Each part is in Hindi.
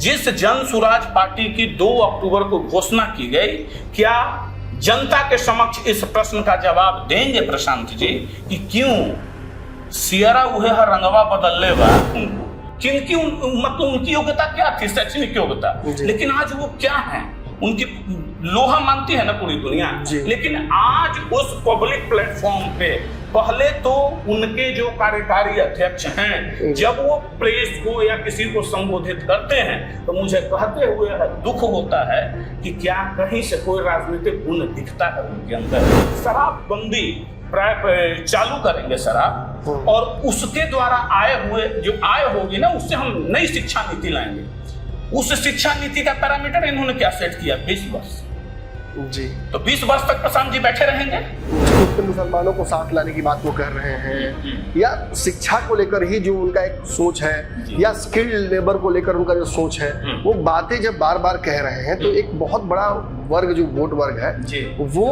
जिस जन स्वराज पार्टी की 2 अक्टूबर को घोषणा की गई, क्या जनता के समक्ष इस प्रश्न का जवाब देंगे प्रशांत जी कि क्यों सियरा उहे हर रंगवा बदल ले बा उनको, किनकी मतलब उनकी योग्यता क्या थी, शैक्षणिक योग्यता, लेकिन आज वो क्या है, उनकी लोहा मानती है ना पूरी दुनिया। लेकिन आज उस पब्लिक प्लेटफॉर्म पे पहले तो उनके जो कार्यकारी अध्यक्ष हैं, जब वो प्रेस को या किसी को संबोधित करते हैं तो मुझे कहते हुए दुख होता है कि क्या कहीं से कोई राजनीतिक गुण दिखता है उनके अंदर। शराबबंदी प्राय चालू करेंगे शराब, और उसके द्वारा आय होगी ना, उससे हम नई शिक्षा नीति लाएंगे। उस शिक्षा नीति का पैरामीटर इन्होंने क्या सेट किया, 20 वर्ष जी। तो 20 वर्ष तक प्रशांत जी बैठे रहेंगे। मुसलमानों को साथ लाने की बात वो कर रहे हैं, या शिक्षा को लेकर ही जो उनका एक सोच है, या स्किल्ड लेबर को लेकर उनका जो सोच है, वो बातें जब बार बार कह रहे हैं तो एक बहुत बड़ा वर्ग जो वोट वर्ग है वो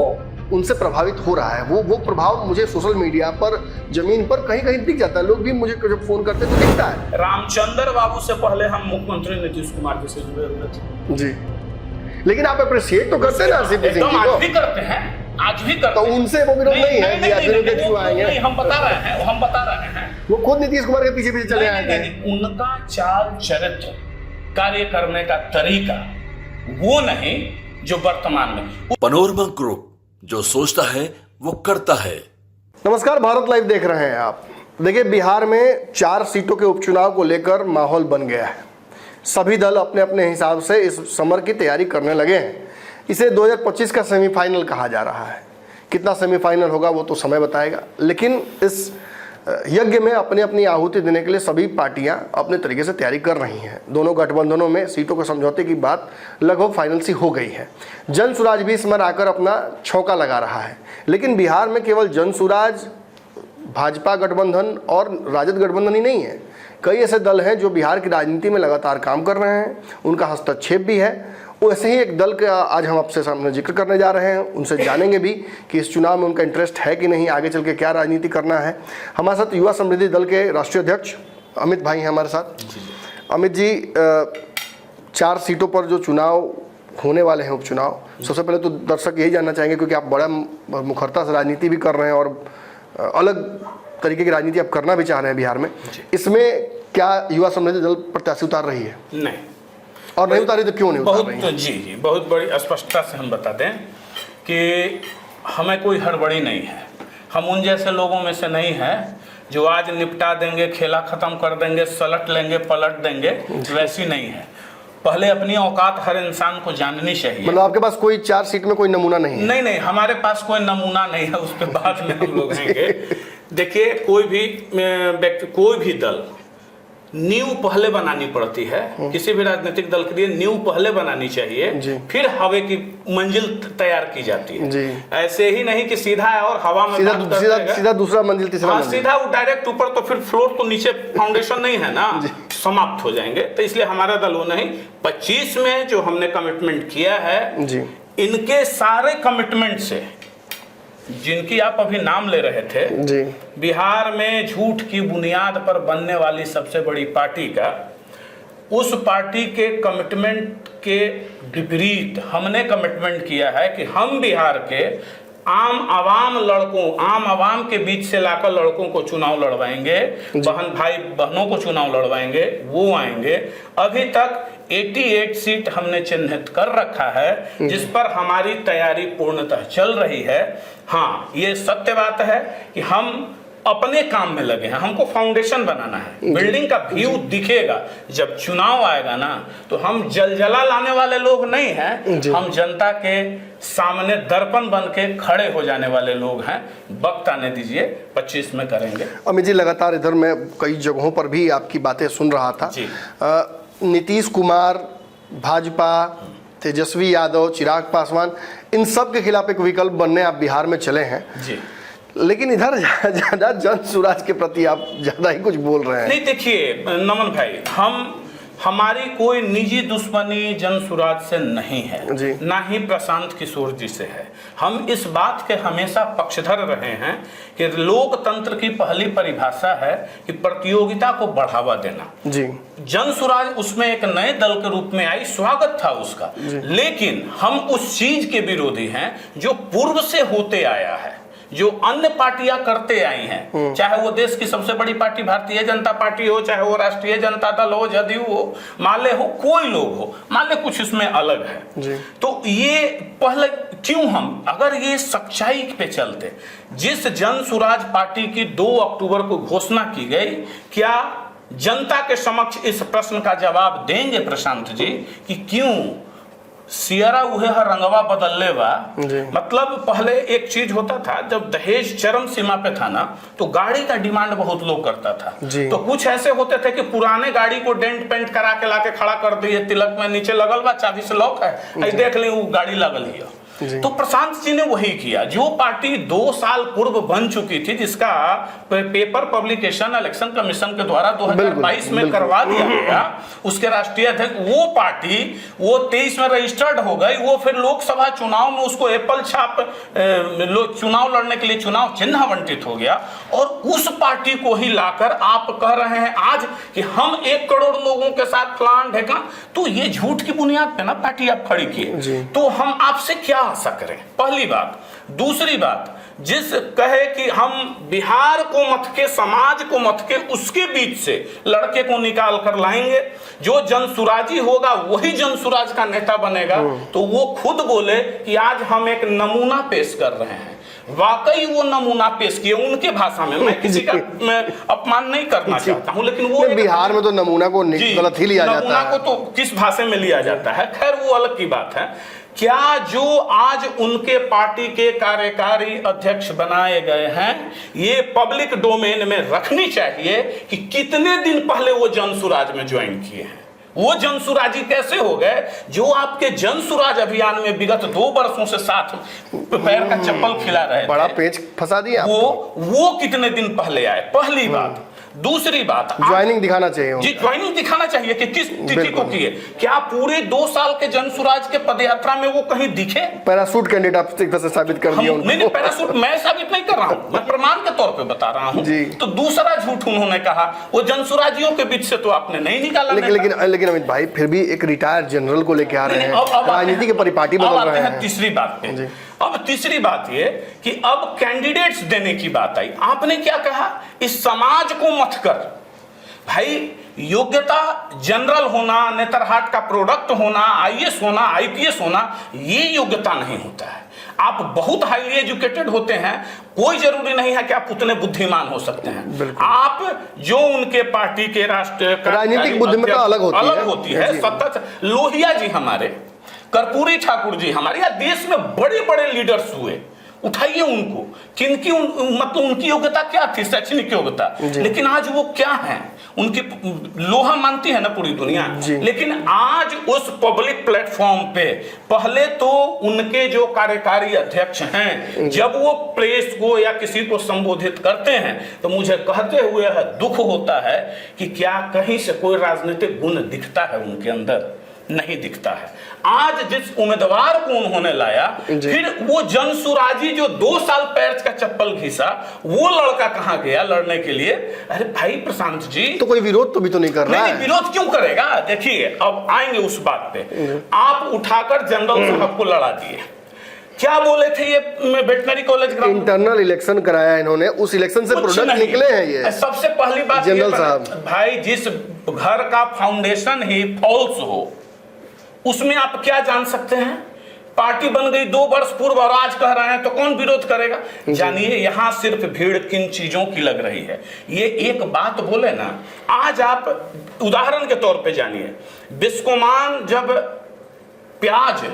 उनसे प्रभावित हो रहा है। वो प्रभाव मुझे सोशल मीडिया पर, जमीन पर कहीं कहीं दिख जाता है। लोग भी मुझे जब फोन करते तो दिखता है। रामचंद्र बाबू से पहले हम मुख्यमंत्री नीतीश कुमार जी से जुड़े हुए थे जी, लेकिन आप अप्रिशिएट तो करते हैं ना सीपी सिंह जी को। आज भी करते हैं, आज भी करते हैं। तो उनसे वो विरोध नहीं है कि आप विरोध क्यों आएंगे? हम बता रहे हैं वो खुद नीतीश कुमार के पीछे चले आए थे। उनका चाल चरित्र, कार्य करने का तरीका वो नहीं जो वर्तमान में। पनोरमा ग्रुप, जो सोचता है वो करता है। नमस्कार, भारत लाइव देख रहे हैं आप। देखिए, बिहार में 4 सीटों के उपचुनाव को लेकर माहौल बन गया है। सभी दल अपने अपने हिसाब से इस समर की तैयारी करने लगे हैं। इसे 2025 का सेमीफाइनल कहा जा रहा है। कितना सेमीफाइनल होगा वो तो समय बताएगा, लेकिन इस यज्ञ में अपनी अपनी आहुति देने के लिए सभी पार्टियां अपने तरीके से तैयारी कर रही हैं। दोनों गठबंधनों में सीटों के समझौते की बात लगभग फाइनल सी हो गई है। जन स्वराज भी इस बार आकर अपना छौका लगा रहा है, लेकिन बिहार में केवल जन स्वराज, भाजपा गठबंधन और राजद गठबंधन ही नहीं है। कई ऐसे दल हैं जो बिहार की राजनीति में लगातार काम कर रहे हैं, उनका हस्तक्षेप भी है। वैसे ही एक दल का आज हम आपसे सामने जिक्र करने जा रहे हैं। उनसे जानेंगे भी कि इस चुनाव में उनका इंटरेस्ट है कि नहीं, आगे चल के क्या राजनीति करना है। हमारे साथ युवा समृद्धि दल के राष्ट्रीय अध्यक्ष अमित भाई हैं हमारे साथ। अमित जी, 4 सीटों पर जो चुनाव होने वाले हैं, उपचुनाव, सबसे पहले तो दर्शक यही जानना चाहेंगे, क्योंकि आप बड़ा मुखरता से राजनीति भी कर रहे हैं और अलग तरीके की राजनीति आप करना भी चाह रहे हैं बिहार में, इसमें क्या युवा समृद्धि दल प्रत्याशी उतार रही है? नहीं, और नहीं उतारी तो क्यों नहीं उतार रही है? जी, बहुत बड़ी स्पष्टता से हम बता दें कि हमें कोई हड़बड़ी नहीं है। हम उन जैसे लोगों में से नहीं हैं जो आज निपटा देंगे, खेला खत्म कर देंगे, सलट लेंगे, पलट देंगे, वैसी नहीं है। पहले अपनी औकात हर इंसान को जाननी चाहिए। मतलब आपके पास कोई 4 सीट में कोई नमूना नहीं है? नहीं, हमारे पास कोई नमूना नहीं है, उस पर बाद में हम लोग आएंगे। देखिए, कोई भी व्यक्ति, कोई भी दल, नींव पहले बनानी पड़ती है। किसी भी राजनीतिक दल के लिए नींव पहले बनानी चाहिए, फिर हवा की मंजिल तैयार की जाती है। ऐसे ही नहीं कि सीधा है और हवा में सीधा दूसरा मंजिल, तीसरा मंजिल, सीधा डायरेक्ट ऊपर, तो फिर फ्लोर तो नीचे फाउंडेशन नहीं है ना, समाप्त हो जाएंगे। तो इसलिए हमारा दल वो नहीं। 25 में जो हमने कमिटमेंट किया है, इनके सारे कमिटमेंट से, जिनकी आप अभी नाम ले रहे थे जी, बिहार में झूठ की बुनियाद पर बनने वाली सबसे बड़ी पार्टी का, उस पार्टी के कमिटमेंट के विपरीत हमने कमिटमेंट किया है कि हम बिहार के आम आवाम के बीच से लाकर लड़कों को चुनाव लड़वाएंगे, भाई बहनों को चुनाव लड़वाएंगे, वो आएंगे। अभी तक 88 सीट हमने चिन्हित कर रखा है, जिस पर हमारी तैयारी पूर्णतः चल रही है। हाँ, ये सत्य बात है कि हम अपने काम में लगे हैं। हमको फाउंडेशन बनाना है, बिल्डिंग का व्यू दिखेगा। जब चुनाव आएगा ना, तो हम जलजला लाने वाले लोग नहीं हैं, हम जनता के सामने दर्पण बन के खड़े हो जाने वाले लोग हैं। वक्त आने दीजिए, 25 में करेंगे। अमित जी, लगातार इधर मैं कई जगहों पर भी आपकी बातें सुन रहा था। नीतीश कुमार, भाजपा, तेजस्वी यादव, चिराग पासवान, इन सब के खिलाफ एक विकल्प बनने आप बिहार में चले हैं जी। लेकिन इधर ज्यादा जन स्वराज के प्रति आप ज्यादा ही कुछ बोल रहे हैं। नहीं, देखिए नमन भाई, हम हमारी कोई निजी दुश्मनी जनसुराज से नहीं है जी। ना ही प्रशांत किशोर जी से है। हम इस बात के हमेशा पक्षधर रहे हैं कि लोकतंत्र की पहली परिभाषा है कि प्रतियोगिता को बढ़ावा देना। जी। जनसुराज उसमें एक नए दल के रूप में आई, स्वागत था उसका, लेकिन हम उस चीज के विरोधी हैं जो पूर्व से होते आया है, जो अन्य पार्टियां करते आई हैं, चाहे वो देश की सबसे बड़ी पार्टी भारतीय जनता पार्टी हो, चाहे वो राष्ट्रीय जनता दल हो, जदयू हो, माले हो, कोई लोग हो, माले कुछ इसमें अलग है जी। तो ये पहले क्यों हम, अगर ये सच्चाई पे चलते, जिस जनसुराज पार्टी की 2 अक्टूबर को घोषणा की गई, क्या जनता के समक्ष इस प्रश्न का जवाब देंगे प्रशांत जी कि क्यों सियारा उहे हर रंगवा बदलले बा? मतलब पहले एक चीज होता था, जब दहेज चरम सीमा पे था ना, तो गाड़ी का डिमांड बहुत लोग करता था। तो कुछ ऐसे होते थे कि पुराने गाड़ी को डेंट पेंट करा के लाके खड़ा कर दिए, तिलक में नीचे लगल बा, चाबी से लॉक है, देख ले वो गाड़ी लगल ही। तो प्रशांत जी ने वही किया। जो पार्टी 2 साल पूर्व बन चुकी थी, जिसका पेपर पब्लिकेशन इलेक्शन कमीशन के द्वारा 2022 में करवा दिया गया, उसके राष्ट्रीय अध्यक्ष, वो पार्टी वो 23 में रजिस्टर्ड हो गई। वो फिर लोकसभा चुनाव में उसको एप्पल छाप चुनाव लड़ने के लिए चुनाव चिन्ह आवंटित हो गया, और उस पार्टी को ही लाकर आप कह रहे हैं आज कि हम 1 करोड़ लोगों के साथ प्लान ढेका। तो ये झूठ की बुनियाद पे ना पार्टी आप खड़ी की, तो हम आपसे क्या आशा करें? पहली बात। दूसरी बात, जिस कहे कि हम बिहार को मत के, समाज को मत के, उसके बीच से लड़के को निकाल कर लाएंगे, जो जनसुराजी होगा वही जनसुराज का नेता बनेगा, तो वो खुद बोले कि आज हम एक नमूना पेश कर रहे हैं। वाकई वो नमूना पेश किए उनके भाषा में। मैं किसी का मैं अपमान नहीं करना चाहता हूं, लेकिन वो बिहार में तो नमूना को गलत ही लिया जाता है। नमूना को तो किस भाषा में लिया जाता है, खैर वो अलग की बात है। क्या जो आज उनके पार्टी के कार्यकारी अध्यक्ष बनाए गए हैं, ये पब्लिक डोमेन में रखनी चाहिए कि कितने दिन पहले वो जनसुराज में ज्वाइन किए हैं। वो जनसुराजी कैसे हो गए जो आपके जनसुराज अभियान में विगत 2 वर्षों से साथ पैर का चप्पल खिला रहे थे। बड़ा पेच फंसा दिया। वो कितने दिन पहले आए, पहली बात। दूसरी बात, ज्वाइनिंग दिखाना चाहिए जी, ज्वाइनिंग दिखाना चाहिए कि किस तिथि को किए। क्या पूरे 2 साल के जनसुराज के पदयात्रा में वो कहीं दिखे? पैरासूट कैंडिडेट आप एक तरह से साबित कर दिया उनको। नहीं, पैरासूट मैं साबित नहीं कर रहा हूं, मैं प्रमाण के तौर पे बता रहा हूं। तो दूसरा झूठ उन्होंने कहा, वो जनसुराजियों के बीच से तो आपने नहीं निकाला। लेकिन अमित भाई फिर भी एक रिटायर्ड जनरल को लेके आ रहे हैं, राजनीति के परिपाटी बदल रहे हैं। तीसरी बात पे, अब तीसरी बात ये कि अब कैंडिडेट्स देने की बात आई। आपने क्या कहा, इस समाज को मत कर। भाई योग्यता जनरल होना, नेतरहाट का प्रोडक्ट होना, आईएएस होना, आईपीएस होना, ये योग्यता नहीं होता है। आप बहुत हाईली एजुकेटेड होते हैं, कोई जरूरी नहीं है कि आप उतने बुद्धिमान हो सकते हैं। आप जो उनके पार्टी के राजनीतिक बुद्धिमत्ता अलग होती है। सतत लोहिया जी हमारे, कर्पूरी ठाकुर जी हमारे, या देश में बड़े बड़े लीडर्स हुए, उठाइए उनको, किनकी मतलब उनकी योग्यता क्या थी, शैक्षणिक योग्यता, लेकिन आज वो क्या है, उनकी लोहा मानती है ना पूरी दुनिया। लेकिन आज उस पब्लिक प्लेटफॉर्म पे पहले तो उनके जो कार्यकारी अध्यक्ष हैं, जब वो प्रेस को या किसी को संबोधित करते हैं तो मुझे कहते हुए दुख होता है कि क्या कहीं से कोई राजनीतिक गुण दिखता है उनके अंदर? नहीं दिखता है। आज जिस उम्मीदवार को उन्होंने लाया, फिर वो जनसुराजी जो 2 साल पैर का चप्पल घिसा, वो लड़का कहां गया लड़ने के लिए? अरे भाई प्रशांत जी, तो कोई विरोध तो भी तो नहीं कर रहा है। विरोध क्यों करेगा? देखिए अब आएंगे उस बात पे। आप उठाकर जनरल साहब को लड़ा दिए, क्या बोले थे ये veterinary college ground? Internal election कराया इन्होंने, उस इलेक्शन से प्रोडक्ट निकले हैं ये। सबसे पहली बात जनरल साहब, भाई जिस घर का फाउंडेशन ही फॉल्स हो, उसमें आप क्या जान सकते हैं? पार्टी बन गई 2 वर्ष पूर्व और आज कह रहे हैं तो कौन विरोध करेगा? जानिए यहां सिर्फ भीड़ किन चीजों की लग रही है। ये एक बात बोले ना, आज आप उदाहरण के तौर पे जानिए, बिस्कोमान जब प्याज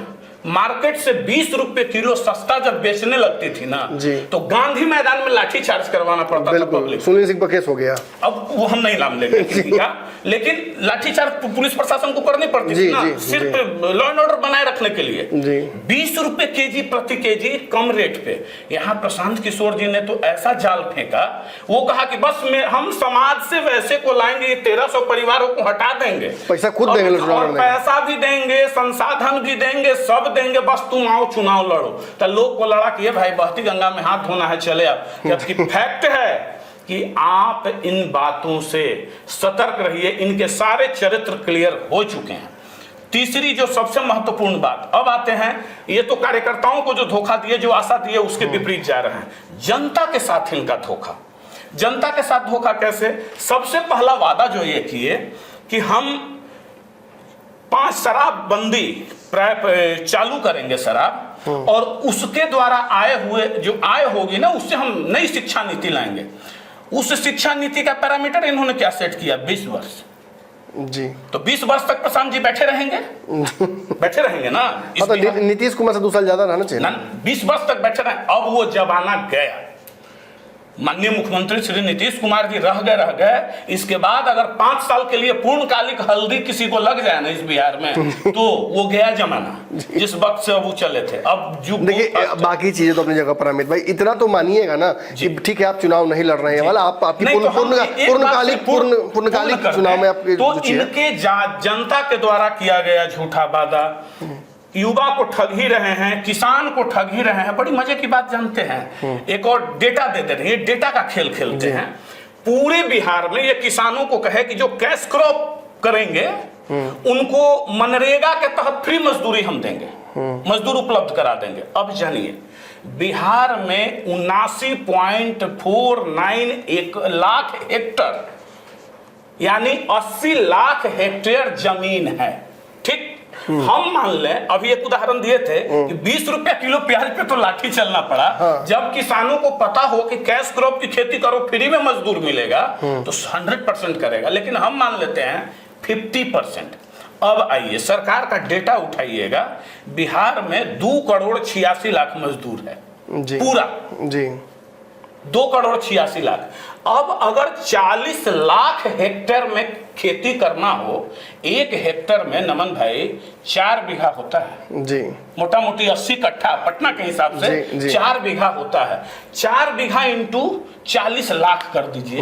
मार्केट से 20 रुपए किलो सस्ता जब बेचने लगती थी ना जी। तो गांधी मैदान में लाठी चार्ज करवाना पड़ता था पब्लिक। सुनील सिंह पर केस हो गया। अब वो हम नहीं नाम लेंगे किसी का, लेकिन लाठीचार्ज पुलिस प्रशासन को करनी पड़ती थी ना, सिर्फ लॉ एंड ऑर्डर बनाए रखने के लिए। 20 रुपए केजी प्रति केजी कम रेट पे। यहाँ प्रशांत किशोर जी ने तो ऐसा जाल फेंका, वो कहा कि बस हम समाज से वैसे को लाएंगे, 1300 परिवारों को हटा देंगे, पैसा खुद देंगे, और पैसा भी देंगे, संसाधन भी देंगे, सब देंगे, बस तुम आओ चुनाव लड़ो। तो लोग को लड़ा कि भाई बहती गंगा में हाथ धोना है, चले आप। जबकि फैक्ट है कि आप इन बातों से सतर्क रहिए, इनके सारे चरित्र क्लियर हो चुके हैं। तीसरी जो सबसे महत्वपूर्ण बात, अब आते हैं, ये तो कार्यकर्ताओं को जो धोखा दिए, जो आशा दिए, उसके विपरीत जा रहे हैं। जनता के साथ इनका धोखा। जनता के साथ धोखा कैसे? सबसे पहला वादा जो ये किए कि हम 5 शराबबंदी चालू करेंगे शराब, और उसके द्वारा आय होगी ना, उससे हम नई शिक्षा नीति लाएंगे। उस शिक्षा नीति का पैरामीटर इन्होंने क्या सेट किया? 20 वर्ष जी। तो 20 वर्ष तक प्रशांत जी बैठे रहेंगे बैठे रहेंगे ना। तो नीतीश कुमार से 2 साल ज्यादा रहना चाहिए। 20 वर्ष तक बैठे रहे। अब वो जमाना गया। माननीय मुख्यमंत्री श्री नीतीश कुमार जी रह गए। इसके बाद अगर 5 साल के लिए पूर्णकालिक हल्दी किसी को लग जाए ना इस बिहार में, तो वो गया जमाना जिस वक्त से वो चले थे। अब जो देखिए, बाकी चीजें तो अपनी जगह पर अमित भाई, इतना तो मानिएगा ना कि ठीक है आप चुनाव नहीं लड़ रहे हैं, वाला आपकी पूर्णकालिक चुनाव में आपके तो इनके जनता के द्वारा किया गया झूठा वादा, युवा को ठग ही रहे हैं, किसान को ठग ही रहे हैं। बड़ी मजे की बात जानते हैं, एक और डेटा दे दे रहे हैं, ये डेटा का खेल खेलते हैं। पूरे बिहार में ये किसानों को कहे कि जो कैश क्रॉप करेंगे उनको मनरेगा के तहत फ्री मजदूरी हम देंगे, मजदूर उपलब्ध करा देंगे। अब जानिए, बिहार में 79.49 लाख हेक्टर यानी 80 लाख हेक्टेयर जमीन है। ठीक, हम मान लें, अभी एक उदाहरण दिए थे कि 20 रुपया किलो प्याज पे तो लाठी चलना पड़ा। जब किसानों को पता हो कि कैश क्रॉप की खेती करो, फ्री में मजदूर मिलेगा, तो 100% करेगा। लेकिन हम मान लेते हैं 50%। अब आइए सरकार का डेटा उठाइएगा, बिहार में 2,86,00,000 मजदूर है जी, पूरा जी 2,86,00,000। अब अगर 40 लाख हेक्टेयर में खेती करना हो, 1 हेक्टेयर में नमन भाई 4 बीघा होता है जी, मोटा मोटी 80 कट्ठा पटना के हिसाब से 4 बीघा होता है। 4 बीघा इंटू 40 लाख कर दीजिए,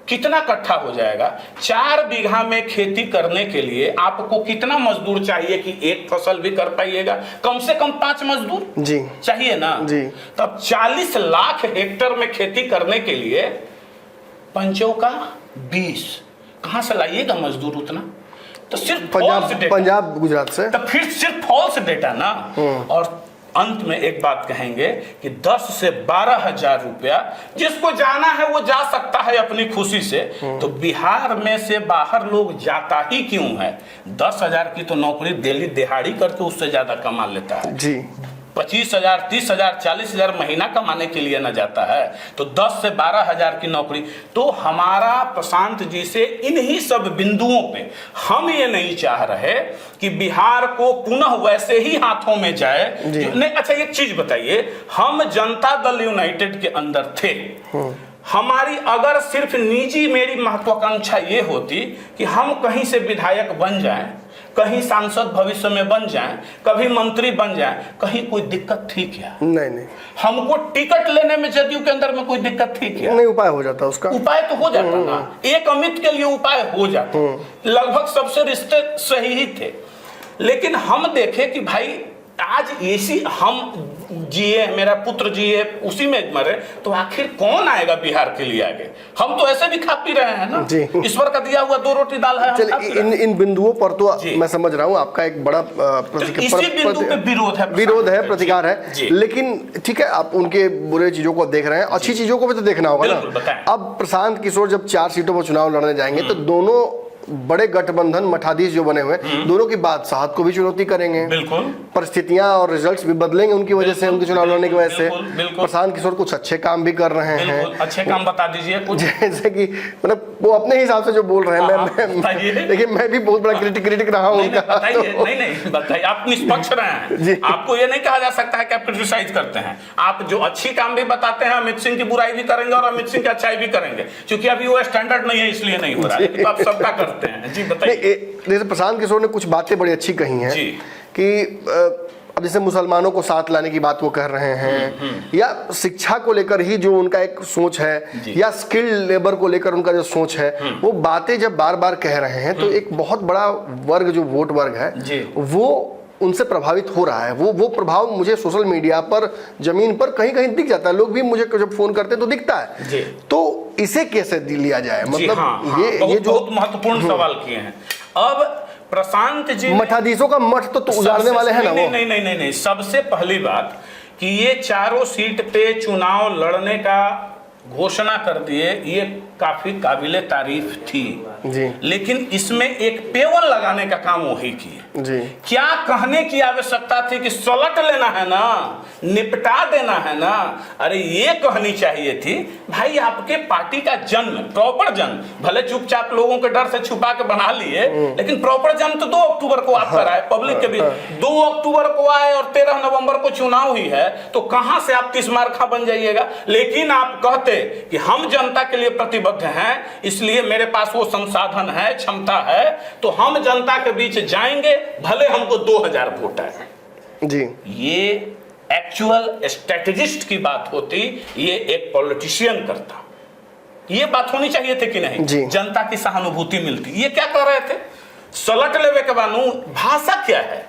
कितना कट्ठा हो जाएगा? 4 बीघा में खेती करने के लिए आपको कितना मजदूर चाहिए कि एक फसल भी कर पाइएगा? कम से कम 5 मजदूर जी चाहिए ना जी। तब 40 लाख हेक्टेयर में खेती करने के लिए 5 का 20 कहां से लाइएगा मजदूर उतना? तो सिर्फ पंजाब गुजरात से, तो फिर सिर्फ फॉल्स डेटा ना। और अंत में एक बात कहेंगे कि 10 से 12 हजार रुपया जिसको जाना है वो जा सकता है अपनी खुशी से। तो बिहार में से बाहर लोग जाता ही क्यों है? 10,000 की तो नौकरी दिल्ली दिहाड़ी करके उससे ज्यादा कमा लेता है जी। 25,000, 30,000, 40,000 महीना कमाने के लिए न जाता है, तो 10 से 12 हजार की नौकरी। तो हमारा प्रशांत जी से इन्हीं सब बिंदुओं पे हम ये नहीं चाह रहे कि बिहार को पुनः वैसे ही हाथों में जाए नहीं। अच्छा एक चीज बताइए, हम जनता दल यूनाइटेड के अंदर थे, हमारी अगर सिर्फ निजी मेरी महत्वाकांक्षा ये होती कि हम कहीं से विधायक बन जाएं, कहीं सांसद भविष्य में बन जाएं, कभी मंत्री बन जाएं, कहीं कोई दिक्कत थी क्या? नहीं। हमको टिकट लेने में जदयू के अंदर में कोई दिक्कत थी क्या? नहीं, उपाय हो जाता उसका। उपाय तो हो जाता ना, एक अमित के लिए उपाय हो जाता। लगभग सबसे रिश्ते सही ही थे। लेकिन हम देखे कि भाई आज ऐसी हम जिए, मेरा पुत्र जिए, उसी में मरे, तो आखिर कौन आएगा बिहार के लिए आगे? हम तो ऐसे भी खा पी रहे हैं ना, ईश्वर का दिया हुआ 2 रोटी दाल है। इन बिंदुओं पर तो मैं समझ रहा हूँ आपका एक बड़ा विरोध है, प्रतिकार है। लेकिन ठीक है, आप उनके बुरे चीजों को देख रहे हैं, अच्छी चीजों को भी तो देखना होगा ना। अब प्रशांत किशोर जब 4 सीटों पर चुनाव लड़ने जाएंगे तो दोनों बड़े गठबंधन मठाधीश जो बने हुए दोनों की बादशाहत को भी चुनौती करेंगे। बिल्कुल, परिस्थितियां और रिजल्ट्स भी बदलेंगे उनकी वजह से, उनके चुनाव लड़ने की वजह से। प्रशांत किशोर कुछ अच्छे काम भी कर रहे हैं। अच्छे काम बता दीजिए कुछ। जैसे कि मतलब वो अपने हिसाब से जो बोल रहे हैं, देखिए मैं भी बहुत बड़ा क्रिटिक रहा हूँ उनका। नहीं बताइए, आप निष्पक्ष रहे हैं, आपको ये नहीं कहा जा सकता है कि आप क्रिटिसाइज करते हैं। आप जो अच्छी काम भी बताते हैं, अमित सिंह की बुराई भी करेंगे और अमित सिंह की अच्छाई भी करेंगे, क्योंकि अभी वो स्टैंडर्ड नहीं है इसलिए नहीं हो रहा है, तो आप सबका करते हैं। जी बताइए। जैसे प्रशांत किशोर ने कुछ बातें बड़ी अच्छी कही हैं कि अब जैसे मुसलमानों को साथ लाने की बात वो कर रहे हैं, या शिक्षा को लेकर ही जो उनका एक सोच है, या स्किल्ड लेबर को लेकर उनका जो सोच है, वो बातें जब बार बार कह रहे हैं तो एक बहुत बड़ा वर्ग जो वोट वर्ग है वो उनसे प्रभावित हो रहा है। वो प्रभाव मुझे सोशल मीडिया पर, जमीन पर कहीं कहीं दिख जाता है। लोग भी मुझे जब फोन करते हैं तो दिखता है। तो इसे कैसे लिया जाए, मतलब ये जो बहुत महत्वपूर्ण सवाल किए हैं। अब प्रशांत जी मठाधीशों का मठ तो उजाड़ने वाले हैं ना वो। नहीं, सबसे पहली बात कि ये चारों सीट पे चुनाव लड़ने का घोषणा कर दिए, ये काफी काबिले तारीफ थी जी। लेकिन इसमें एक पेवन लगाने का काम वही किए जी। क्या कहने की आवश्यकता थी कि सलट लेना है ना, निपटा देना है ना? अरे ये कहनी चाहिए थी भाई आपके पार्टी का जन्म, प्रॉपर जन्म, भले चुपचाप लोगों के डर से छुपा के बना लिए, लेकिन प्रॉपर जन्म तो 2 अक्टूबर को आप कराए पब्लिक के बीच। 2 अक्टूबर को आए और 13 नवंबर को चुनाव ही है, तो कहां से आप 30 मार्खा बन जाइएगा? लेकिन आप कहते कि हम जनता के लिए प्रतिबद्ध हैं, इसलिए मेरे पास वो संसाधन है, क्षमता है, तो हम जनता के बीच जाएंगे, भले हमको 2000 वोट है जी। ये एक्चुअल स्ट्रेटेजिस्ट की बात होती, ये एक पॉलिटिशियन करता। ये बात होनी चाहिए थी कि नहीं? जनता की सहानुभूति मिलती। ये क्या कर रहे थे? सलट लेवे के बानू। भाषा क्या है?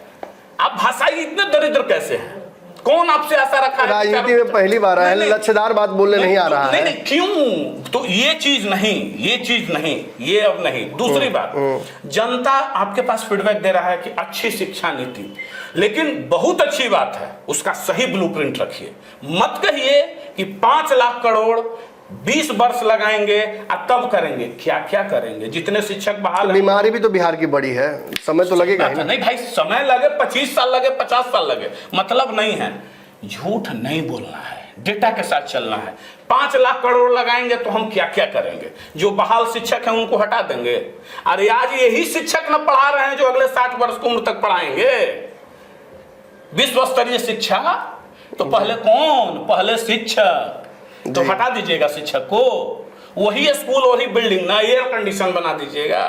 आप भाषाई इतने दरिद्र कैसे हैं? कौन आपसे आशा रखा है? राजनीति में पहली बार आया, लच्छेदार बात बोलने नहीं आ रहा है। नहीं, क्यों? तो ये चीज नहीं, ये अब नहीं। दूसरी बात, जनता आपके पास फीडबैक दे रहा है कि अच्छी शिक्षा नीति, लेकिन बहुत अच्छी बात है, उसका सही ब्लूप्रिंट रखिए। मत कहिए कि 5 लाख करोड़ 20 वर्ष लगाएंगे और तब करेंगे। क्या क्या करेंगे? जितने शिक्षक बहाल, बीमारी भी तो बिहार की बड़ी है, समय तो लगेगा ही। नहीं भाई, समय लगे, 25 साल लगे, 50 साल लगे, मतलब नहीं है। झूठ नहीं बोलना है, डेटा के साथ चलना है। 5 लाख करोड़ लगाएंगे तो हम क्या क्या करेंगे? जो बहाल शिक्षक हैं उनको हटा देंगे। अरे आज यही शिक्षक न पढ़ा रहे हैं जो अगले 60 वर्ष की उम्र तक पढ़ाएंगे। विश्व स्तरीय शिक्षा तो पहले कौन? पहले शिक्षक। तो हटा दीजिएगा शिक्षक को, वही स्कूल, वही बिल्डिंग, ना एयर कंडीशन बना दीजिएगा।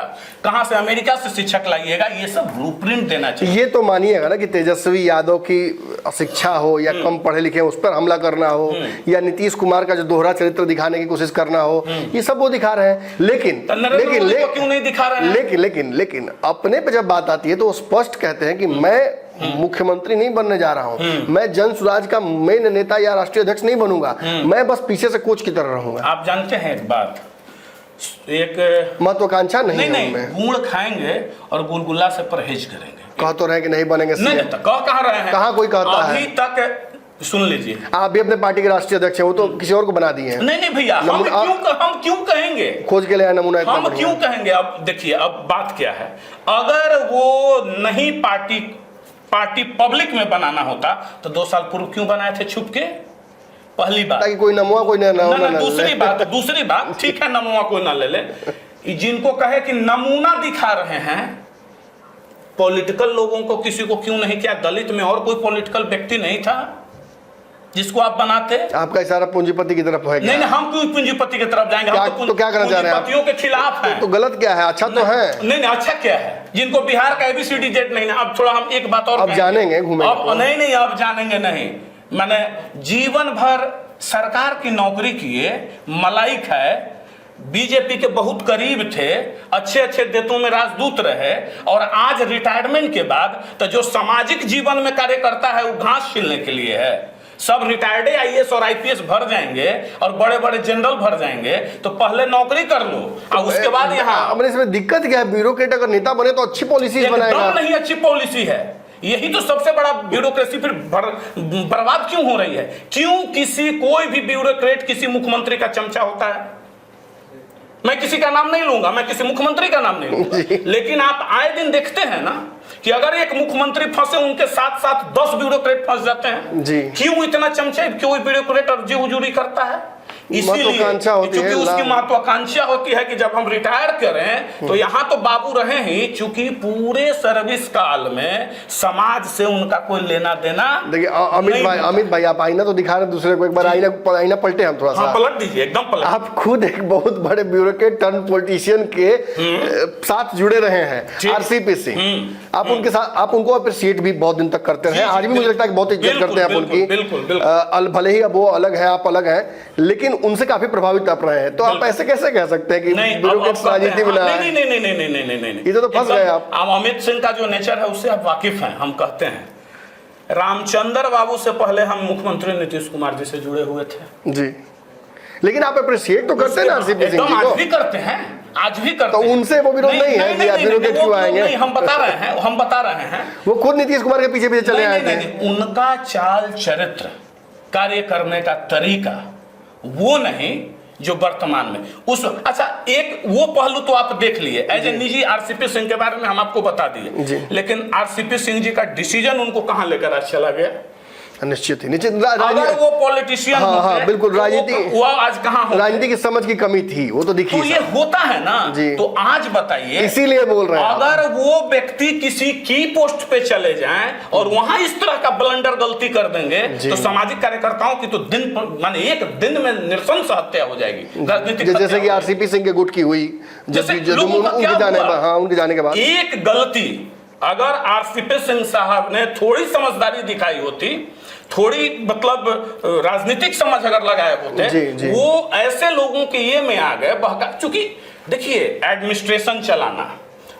कहां से? अमेरिका से शिक्षक लाइएगा। ये सब ब्लूप्रिंट देना चाहिए। ये तो मानिएगा ना कि तेजस्वी यादव की शिक्षा हो या कम पढ़े लिखे उस पर हमला करना हो, या नीतीश कुमार का जो दोहरा चरित्र दिखाने की कोशिश करना हो, ये सब वो दिखा रहे हैं। लेकिन क्यों नहीं दिखा रहे हैं? लेकिन अपने पे जब बात आती है तो वो स्पष्ट कहते हैं कि मैं मुख्यमंत्री नहीं बनने जा रहा हूं, मैं जन स्वराज का मेन नेता या राष्ट्रीय अध्यक्ष नहीं बनूंगा, मैं बस पीछे से कोच की तरह रहूंगा। आप जानते हैं एक बात, एक महत्वाकांक्षा नहीं, गुड़ खाएंगे और गुलगुला से परहेज करेंगे। कह तो रहे कि नहीं बनेंगे, नहीं कह रहे हैं, कहाँ कोई कहता है? अभी तक सुन लीजिए, आप भी अपने पार्टी के राष्ट्रीय अध्यक्ष हैं, वो तो किसी और को बना दिए हैं। नहीं भैया, हम क्यों कहेंगे? खोज के लिए नमूना हम क्यों कहेंगे? अब देखिए, अब बात क्या है, अगर वो नहीं पार्टी पब्लिक में बनाना होता तो 2 साल पूर्व क्यों बनाए थे छुप के? पहली बात, ताकि कोई नमुआ कोई ना दूसरी बात ठीक है, नमुआ कोई ना ले ले। जिनको कहे कि नमूना दिखा रहे हैं पॉलिटिकल लोगों को, किसी को क्यों नहीं? क्या दलित में और कोई पॉलिटिकल व्यक्ति नहीं था जिसको आप बनाते? आपका इशारा पूंजीपति की तरफ है? नहीं, हम क्यों पूंजीपति की तरफ जाएंगे? हम तो क्या करना चाह रहे हैं? पूंजीपतियों के खिलाफ हैं। तो गलत क्या है? अच्छा तो है। नहीं, अच्छा क्या है? जिनको बिहार का ABCD जेट नहीं है। अब थोड़ा हम एक बात और अब जानेंगे, घूमेंगे। नहीं, अब जानेंगे नहीं। मैंने जीवन भर सरकार की नौकरी किए, मलाइक है, बीजेपी के बहुत करीब थे, अच्छे देशों में राजदूत रहे, और आज रिटायरमेंट के बाद तो जो सामाजिक जीवन में कार्य करता है वो घास छीलने के लिए है। सब रिटायर्ड IAS और IPS भर जाएंगे और बड़े जनरल भर जाएंगे, तो पहले नौकरी कर लो और उसके बाद यहाँ। अब इसमें दिक्कत क्या है? ब्यूरोक्रेट अगर नेता बने तो अच्छी पॉलिसी बनाएगा। नहीं, अच्छी पॉलिसी है, यही तो सबसे बड़ा ब्यूरोक्रेसी फिर बर्बाद क्यों हो रही है? क्यों कोई भी ब्यूरोक्रेट किसी मुख्यमंत्री का चमचा होता है? मैं किसी का नाम नहीं लूंगा, मैं किसी मुख्यमंत्री का नाम नहीं लूंगा, लेकिन आप आए दिन देखते हैं ना कि अगर एक मुख्यमंत्री फंसे उनके साथ साथ 10 ब्यूरोक्रेट फंस जाते हैं जी। क्यों इतना चमचे, क्यों ब्यूरोक्रेट अर्जी हुजूरी करता है? इसीलिए क्योंकि उसकी महत्वाकांक्षा होती है कि जब हम रिटायर करें तो यहाँ तो बाबू रहे ही, चूंकि पूरे सर्विस काल में समाज से उनका कोई लेना देना। देखिए अमित भाई आप आईना तो दिखा रहे दूसरे को, एक बार आईना पलटे हम थोड़ा सा। पलट दीजिए, एकदम पलट। आप खुद एक बहुत बड़े ब्यूरोक्रेट टर्न पॉलिटिशियन के साथ जुड़े रहे हैं, आरसीपी सिंह। आप उनके साथ, आप उनको अप्रिशिएट भी बहुत दिन तक करते रहे, आज भी मुझे लगता है बहुत इज्जत करते हैं आप उनकी। भले ही अब वो अलग है, आप अलग हैं, लेकिन उनसे काफी प्रभावित आप रहे हैं, तो आप ऐसे कैसे कह सकते हैं कि ब्यूरोक्रेट्स राजनीति में ना आए? नहीं, ये तो फंस गए आप। अमित सिंह का जो नेचर है उससे आप वाकिफ हैं। हम कहते हैं रामचंद्र बाबू से पहले हम मुख्यमंत्री नीतीश कुमार जी से जुड़े हुए थे जी, लेकिन आप अप्रिशिएट तो करते हैं ना आरसीपी सिंह जी को? आज भी करते हैं, आज भी करते तो हैं। उनसे वो विरोध नहीं है कि आप ब्यूरोक्रेट क्यों आएंगे? नहीं, हम बता रहे हैं वो खुद नीतीश कुमार के पीछे चले आए थे। उनका चाल चरित्र, कार्य करने का तरीका वो नहीं जो वर्तमान में उस। अच्छा, एक वो पहलू तो आप देख लिए एज ए निजी, आरसीपी सिंह के बारे में हम आपको बता दिए, लेकिन आरसीपी सिंह जी का डिसीजन उनको कहां लेकर आज चला गया? निश्चित ही अगर वो पॉलिटिशियन हाँ, बिल्कुल राजनीति, वो आज कहां हो? राजनीति की समझ की कमी थी, वो तो दिखी। तो ये होता है ना, तो आज बताइए, इसीलिए बोल रहे हैं अगर वो व्यक्ति किसी की पोस्ट पे चले जाएं और वहां इस तरह का ब्लंडर गलती कर देंगे तो सामाजिक कार्यकर्ताओं की तो दिन माने एक दिन में नृशंस हत्या हो जाएगी, राजनीतिक। जैसे कि आरसीपी सिंह के गुट की हुई, उनके जाने के बाद एक गलती अगर आरसीपी सिंह साहब ने थोड़ी समझदारी दिखाई होती, थोड़ी मतलब राजनीतिक समझ अगर लगाए होते, जी। वो ऐसे लोगों के ये में आ गए बहका। चूंकि देखिए, एडमिनिस्ट्रेशन चलाना,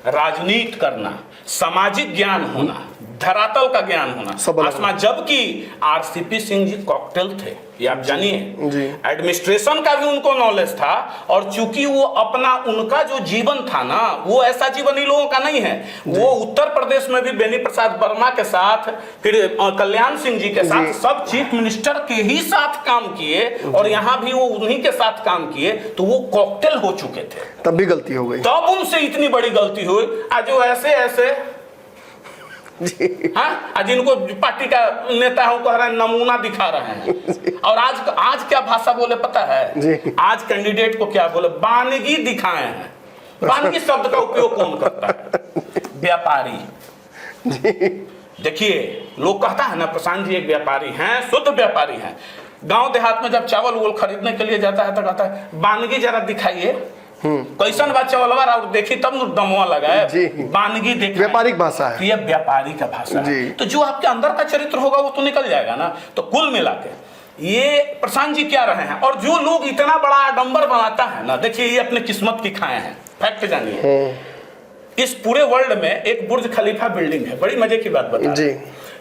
राजनीति करना, सामाजिक ज्ञान होना, धरातल का ज्ञान होना आसमान, जबकि आरसीपी सिंह जी कॉकटेल थे, ये आप जानिए। एडमिनिस्ट्रेशन का भी उनको नॉलेज था, और चूंकि वो अपना उनका जो जीवन था ना, वो ऐसा जीवन इन लोगों का नहीं है। वो उत्तर प्रदेश में भी बेनी प्रसाद वर्मा के साथ, फिर कल्याण सिंह जी के साथ, सब चीफ मिनिस्टर के ही साथ काम किए, और यहाँ भी वो उन्हीं के साथ काम किए, तो वो कॉकटेल हो चुके थे। तब भी गलती हो गई, तब उनसे इतनी बड़ी गलती हुई। आज वो ऐसे हाँ, आज इनको पार्टी का नेता हो कह रहे हैं, नमूना दिखा रहे हैं। और आज क्या भाषा बोले पता है? आज कैंडिडेट को क्या बोले? बानगी दिखाए हैं। बानगी शब्द का उपयोग कौन करता है? व्यापारी। देखिए, लोग कहता है ना प्रशांत जी एक व्यापारी हैं, शुद्ध व्यापारी हैं। गांव देहात में जब चावल वोल खरीदने के लिए जाता है तो कहता है बानगी जरा दिखाइए, कैसन बात चावलवा और देखी तब न दमवा लगाए, बानगी देख। व्यापारिक भाषा है, ये व्यापारी का भाषा है। तो जो आपके अंदर का चरित्र होगा वो तो निकल जाएगा ना। तो कुल मिला के ये प्रशांत जी क्या रहे हैं, और जो लोग इतना बड़ा आडंबर बनाता है ना, देखिए ये अपने किस्मत की खाए हैं। फैक्ट जानिए, इस पूरे वर्ल्ड में एक बुर्ज खलीफा बिल्डिंग है, बड़ी मजे की बात बता जी।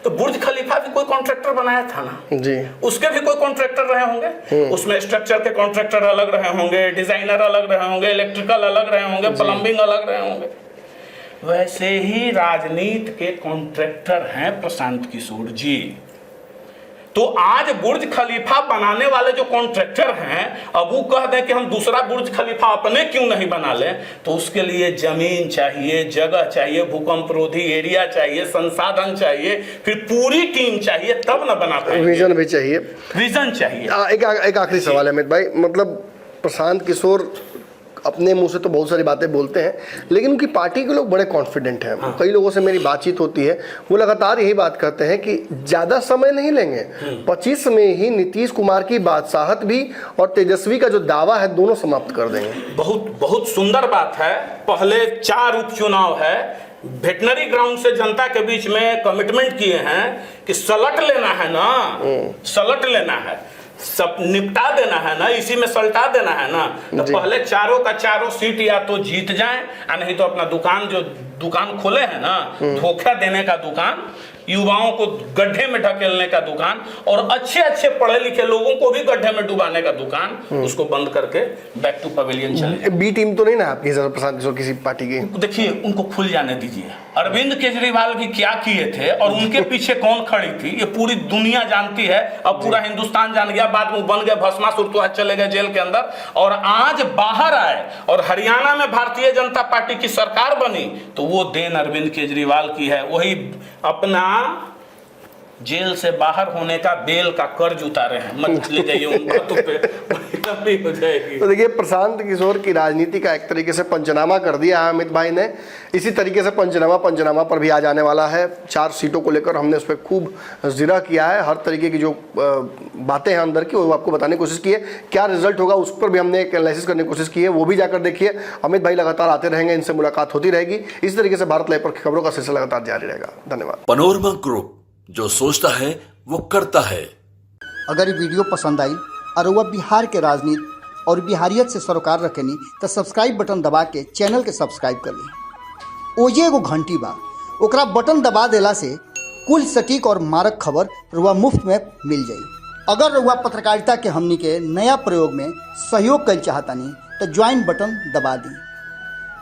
तो बुर्ज खलीफा भी कोई कॉन्ट्रैक्टर बनाया था ना जी, उसके भी कोई कॉन्ट्रैक्टर रहे होंगे, उसमें स्ट्रक्चर के कॉन्ट्रैक्टर अलग रहे होंगे, डिजाइनर अलग रहे होंगे, इलेक्ट्रिकल अलग रहे होंगे, प्लम्बिंग अलग रहे होंगे। वैसे ही राजनीति के कॉन्ट्रैक्टर हैं प्रशांत किशोर जी। तो आज बुर्ज खलीफा बनाने वाले जो कॉन्ट्रैक्टर हैं, अब वो कह दें कि हम दूसरा बुर्ज खलीफा अपने क्यों नहीं बना लें, तो उसके लिए जमीन चाहिए, जगह चाहिए, भूकंप रोधी एरिया चाहिए, संसाधन चाहिए, फिर पूरी टीम चाहिए, तब ना बना पाएंगे। विजन भी चाहिए, विजन चाहिए। एक आखिरी सवाल है अमित भाई, मतलब प्रशांत किशोर अपने मुंह से तो बहुत सारी बातें बोलते हैं, लेकिन उनकी पार्टी के लोग बड़े कॉन्फिडेंट हैं। कई लोगों से मेरी बातचीत होती है, वो लगातार यही बात करते हैं कि ज़्यादा समय नहीं लेंगे, 25 में ही नीतीश कुमार की बादशाहत भी और तेजस्वी का जो दावा है दोनों समाप्त कर देंगे। बहुत सुंदर बात है। पहले 4 उपचुनाव है, वेटनरी ग्राउंड से जनता के बीच में कमिटमेंट किए हैं कि सलट लेना है ना, सलट लेना है, सब निपटा देना है ना, इसी में सलटा देना है ना। तो पहले चारों का चारों सीट या तो जीत जाएं, या नहीं तो अपना दुकान जो दुकान खोले हैं ना, धोखा देने का दुकान, युवाओं को गड्ढे में ढकेलने का दुकान, और अच्छे अच्छे पढ़े लिखे लोगों को भी गड्ढे में डुबाने का दुकान, उसको बंद करके बैक टू पवेलियन चले। बी टीम तो नहीं ना आपकी प्रशांत किशोर किसी पार्टी की? देखिए, उनको खुल जाने दीजिए। अरविंद केजरीवाल भी क्या किए थे और उनके पीछे कौन खड़ी थी, ये पूरी दुनिया जानती है। अब पूरा हिंदुस्तान जान गया, बाद में बन गए भस्मासुर, तो आज चले गए जेल के अंदर, और आज बाहर आए और हरियाणा में भारतीय जनता पार्टी की सरकार बनी, तो वो देन अरविंद केजरीवाल की है। वही अपना जेल से बाहर होने का बेल का कर्ज उतारे हैं, मत ले जाइए उन बातों पे, लंबी हो जाएगी। तो देखिए, प्रशांत किशोर की राजनीति का एक तरीके से पंचनामा कर दिया है अमित भाई ने। इसी तरीके से पंचनामा पर भी आ जाने वाला है। 4 सीटों को लेकर हमने उस पर खूब जिक्र किया है, हर तरीके की जो बातें हैं अंदर की वो आपको बताने की कोशिश की है। क्या रिजल्ट होगा उस पर भी हमने एक एनालिसिस करने की कोशिश की है, वो भी जाकर देखिए। अमित भाई लगातार आते रहेंगे, इनसे मुलाकात होती रहेगी। इस तरीके से भारत लाइव पर खबरों का सिलसिला लगातार जारी रहेगा। धन्यवाद। पनोरमा ग्रुप, जो सोचता है वो करता है। अगर ये वीडियो पसंद आई और वह बिहार के राजनीति और बिहारियत से सरोकार रखेनी तो सब्सक्राइब बटन दबा के चैनल के सब्सक्राइब कर ली। ओजे एगो घंटी बा, ओकरा बटन दबा देला से कुल सटीक और मारक खबर रुआ मुफ्त में मिल जाई। अगर रुआ पत्रकारिता के हमनी के नया प्रयोग में सहयोग कर चाहतानी तो ज्वाइन बटन दबा दी।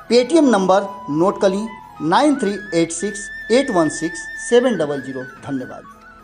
पेटीएम नंबर नोट कर ली 9386816700। धन्यवाद।